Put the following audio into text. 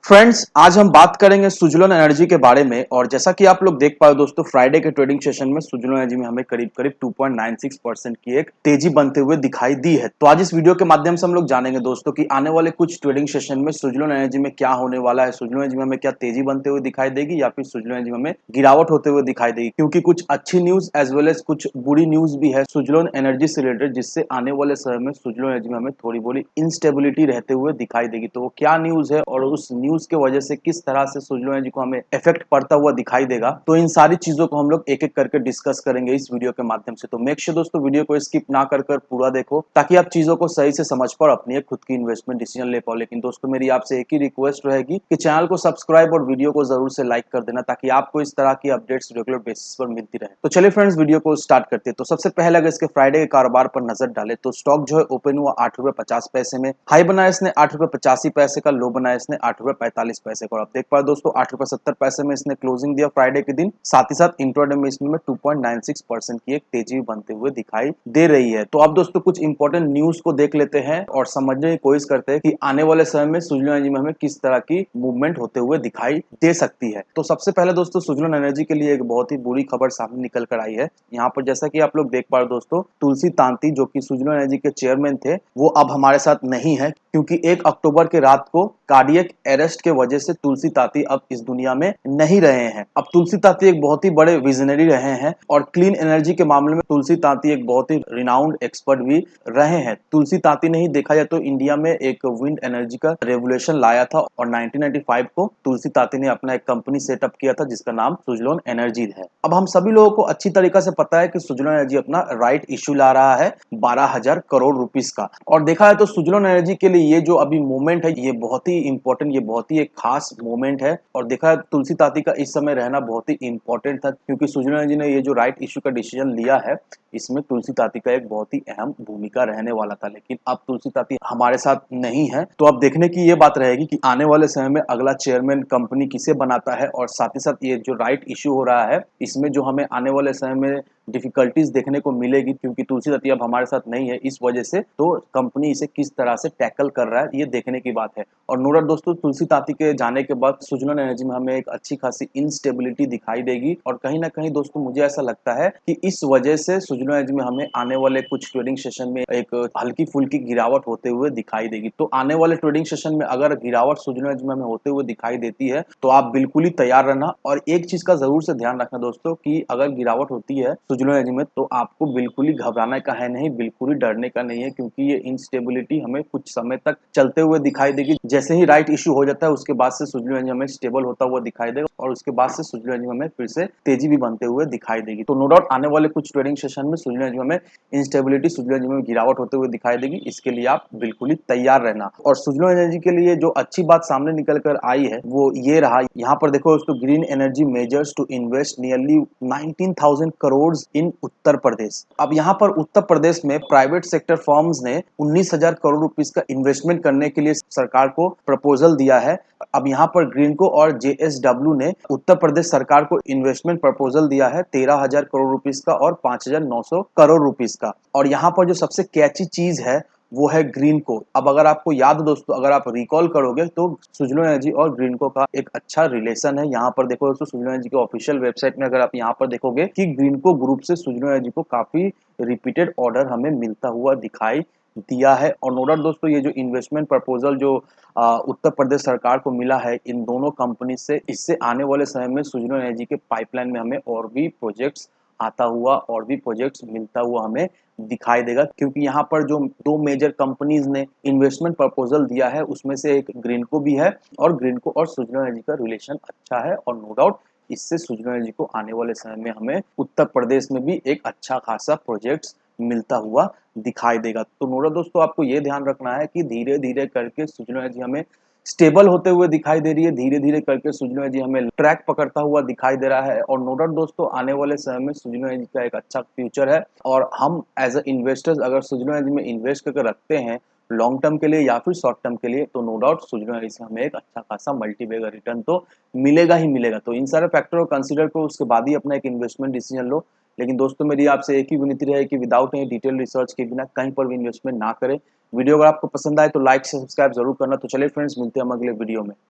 Friends, आज हम बात करेंगे सुजलोन एनर्जी के बारे में। और जैसा कि आप लोग देख पाए दोस्तों, फ्राइडे के ट्रेडिंग सेशन में सुजलोन एनर्जी में हमें करीब करीब 2.96% की एक तेजी बनते हुए दिखाई दी है। तो आज इस वीडियो के माध्यम से हम लोग जानेंगे दोस्तों कि आने वाले कुछ ट्रेडिंग सेशन में सुजलोन एनर्जी में क्या होने वाला है। सुजलोन एनर्जी में हमें क्या तेजी बनते हुए दिखाई देगी या फिर सुजलोन एनर्जी में हमें गिरावट होते हुए दिखाई देगी, क्योंकि कुछ अच्छी न्यूज एज वेल एज कुछ बुरी न्यूज भी है सुजलोन एनर्जी से रिलेटेड, जिससे आने वाले समय में सुजलोन एनर्जी में हमें थोड़ी बोरी इंस्टेबिलिटी रहते हुए दिखाई देगी। तो वो क्या न्यूज है और उस न्यूज की वजह से किस तरह से सुजलोन एनर्जी को हमें इफेक्ट पड़ता हुआ दिखाई देगा, तो इन सारी चीजों को हम लोग एक एक करके डिस्कस करेंगे इस वीडियो के माध्यम से। तो मेक श्योर दोस्तों वीडियो को स्किप ना कर पूरा देखो, ताकि आप चीजों को सही से समझ पाओ, अपनी एक खुद की इन्वेस्टमेंट डिसीजन ले पाओ। लेकिन दोस्तों मेरी आपसे एक ही रिक्वेस्ट रहेगी कि चैनल को सब्सक्राइब और वीडियो को जरूर से लाइक कर देना, ताकि आपको इस तरह की अपडेट्स रेगुलर बेसिस पर मिलती रहे। तो चलिए फ्रेंड्स, वीडियो को स्टार्ट करते हैं। तो सबसे पहले अगर इसके फ्राइडे के कारोबार पर नजर डाले तो स्टॉक जो है ओपन हुआ 8 रुपए 50 पैसे में, हाई बनाया इसने 8 रुपए 85 पैसे का, लो बनाया इसने 8 रुपए 45 पैसे का। आप देख पाए दोस्तों 8 रुपए 70 पैसे में इसने क्लोजिंग दिया फ्राइडे के दिन। साथ ही साथ इंट्राडे में इसमें 2.96% की एक तेजी बनते हुए दिखाई दे रही है। तो अब दोस्तों कुछ इंपॉर्टेंट न्यूज को देख लेते हैं और समझने की कोशिश करते हैं कि आने वाले समय में सुजलोन एनर्जी में हमें किस तरह की मूवमेंट होते हुए दिखाई दे सकती है। तो सबसे पहले दोस्तों सुजलोन एनर्जी के लिए एक बहुत ही बुरी खबर सामने निकल कर आई है। यहाँ पर जैसा कि आप लोग देख पा रहे दोस्तों, तुलसी तांती जो कि सुजलोन एनर्जी के चेयरमैन थे, वो अब हमारे साथ नहीं है, क्योंकि 1 अक्टूबर के रात को कार्डियक अरेस्ट के वजह से तुलसी ताती अब इस दुनिया में नहीं रहे हैं। अब तुलसी ताती एक बहुत ही बड़े विजनरी रहे हैं और क्लीन एनर्जी के मामले में तुलसी ताती एक बहुत ही रिनाउंड एक्सपर्ट भी रहे हैं। तुलसी ताती ने ही देखा जाए तो इंडिया में एक विंड एनर्जी का रेवोल्यूशन लाया था और 1995 को तुलसी ताती ने अपना एक कंपनी सेटअप किया था जिसका नाम सुजलोन एनर्जी है। अब हम सभी लोगों को अच्छी तरीके से पता है कि सुजलोन एनर्जी अपना राइट इश्यू ला रहा है 12,000 करोड़ रुपीस का। और देखा है तो सुजलोन एनर्जी के लिए ये जो अभी मूवमेंट है, ये बहुत ही इंपॉर्टेंट, ये बहुत ही एक खास मूवमेंट है। और देखा है तुलसी ताती का इस समय रहना बहुत ही इंपॉर्टेंट था, क्योंकि सुजलोन एनर्जी ने ये जो राइट इश्यू का डिसीजन लिया है, इसमें तुलसी ताती का एक बहुत ही अहम भूमिका रहने वाला था। लेकिन अब तुलसी ताती हमारे साथ नहीं है, तो अब देखने की ये बात रहेगी कि आने वाले समय में अगला चेयरमैन कंपनी किसे बनाता है। और साथ ही साथ ये जो राइट इश्यू हो रहा है, इसमें जो हमें आने वाले समय में डिफिकल्टीज देखने को मिलेगी, क्योंकि तुलसी ताती अब हमारे साथ नहीं है इस वजह से, तो कंपनी इसे किस तरह से टैकल कर रहा है ये देखने की बात है। और नो डाउट दोस्तों तुलसी ताती के जाने के बाद सुजलोन एनर्जी में हमें एक अच्छी खासी इंस्टेबिलिटी दिखाई देगी। और कहीं ना कहीं दोस्तों मुझे ऐसा लगता है कि इस वजह से सुजलोन एनर्जी में हमें आने वाले कुछ ट्रेडिंग सेशन में एक हल्की फुल्की गिरावट होते हुए दिखाई देगी। तो आने वाले ट्रेडिंग सेशन में अगर गिरावट सुजलोन एनर्जी में हमें होते हुए दिखाई देती है, तो आप बिल्कुल ही तैयार रहना। और एक चीज का जरूर से ध्यान रखना दोस्तों कि अगर गिरावट होती है सुजलोन एनर्जी में, तो आपको बिल्कुल ही घबराने का है नहीं, बिल्कुल ही डरने का नहीं है, क्योंकि ये इंस्टेबिलिटी हमें कुछ समय तक चलते हुए दिखाई देगी। जैसे ही राइट इश्यू हो जाता है उसके बाद से सुजलोन एनर्जी हमें स्टेबल होता हुआ दिखाई देगा और उसके बाद से सुजलोन एनर्जी हमें फिर से तेजी भी बनते हुए दिखाई देगी। तो नो डाउट आने वाले कुछ ट्रेडिंग सेशन में सुजलोन एनर्जी हमें इंस्टेबिलिटी, सुजलोन एनर्जी में गिरावट होते हुए दिखाई देगी। इसके लिए आप बिल्कुल ही तैयार रहना। और सुजलोन एनर्जी के लिए जो अच्छी बात सामने निकल कर आई है वो ये रहा, यहाँ पर देखो दोस्तों, green energy measures to invest nearly 19,000 crore in Uttar Pradesh. अब यहाँ पर उत्तर प्रदेश में प्राइवेट सेक्टर फर्म्स ने 19,000 करोड़ रुपीस का इन्वेस्टमेंट करने के लिए सरकार को प्रपोजल दिया है। अब यहाँ पर ग्रीनको और जेएसडब्ल्यू ने उत्तर प्रदेश सरकार को इन्वेस्टमेंट प्रपोजल दिया है 13,000 करोड़ रुपीस का और 5,900 करोड़ रुपीस का। और यहाँ पर जो सबसे कैची चीज है वो है ग्रीनको। अब अगर आपको याद दोस्तों, अगर आप रिकॉल करोगे तो सुजलोन एनर्जी और ग्रीनको का एक अच्छा रिलेशन है। यहाँ पर देखो दोस्तों, सुजलोन एनर्जी के ऑफिशियल वेबसाइट में अगर आप यहाँ पर देखोगे कि ग्रीनको ग्रुप से सुजलोन एनर्जी को काफी रिपीटेड ऑर्डर हमें मिलता हुआ दिखाई दिया है। और नो डाउट दोस्तों ये जो इन्वेस्टमेंट प्रपोजल जो उत्तर प्रदेश सरकार को मिला है इन दोनों कंपनी से, इससे आने वाले समय में सुजलोन एनर्जी के पाइपलाइन में हमें और भी प्रोजेक्ट्स आता हुआ, और भी प्रोजेक्ट्स मिलता हुआ हमें दिखाई देगा। क्योंकि यहाँ पर जो दो मेजर कंपनीज ने इन्वेस्टमेंट प्रपोजल दिया है उसमें से एक ग्रीनको भी है, और ग्रीनको और सुजलोन एनर्जी का रिलेशन अच्छा है। और नो डाउट इससे सुजलोन एनर्जी को आने वाले समय में हमें उत्तर प्रदेश में भी एक अच्छा खासा प्रोजेक्ट्स मिलता हुआ दिखाई देगा। तो नो डाउट दोस्तों आपको ये ध्यान रखना है कि धीरे धीरे करके सुजलोन एनर्जी हमें स्टेबल होते हुए दिखाई दे रही है, धीरे धीरे करके सुजलोन एनर्जी हमें ट्रैक पकड़ता हुआ दिखाई दे रहा है। और नो डाउट दोस्तों आने वाले समय में सुजलोन एनर्जी का एक अच्छा फ्यूचर है। और हम एज अ इन्वेस्टर्स अगर सुजलोन एनर्जी में इन्वेस्ट करके रखते हैं लॉन्ग टर्म के लिए या फिर शॉर्ट टर्म के लिए, तो नो डाउट सुजलोन एनर्जी से हमें एक अच्छा खासा मल्टीबैगर रिटर्न तो मिलेगा ही मिलेगा। तो इन सारे फैक्टर को कंसिडर करो, उसके बाद ही अपना एक इन्वेस्टमेंट डिसीजन लो। लेकिन दोस्तों मेरी आपसे एक ही विनती है कि विदाउट एनी डिटेल रिसर्च के बिना कहीं पर भी इन्वेस्टमेंट ना करें। वीडियो अगर आपको पसंद आए तो लाइक से सब्सक्राइब जरूर करना। तो चलिए फ्रेंड्स, मिलते हैं हम अगले वीडियो में।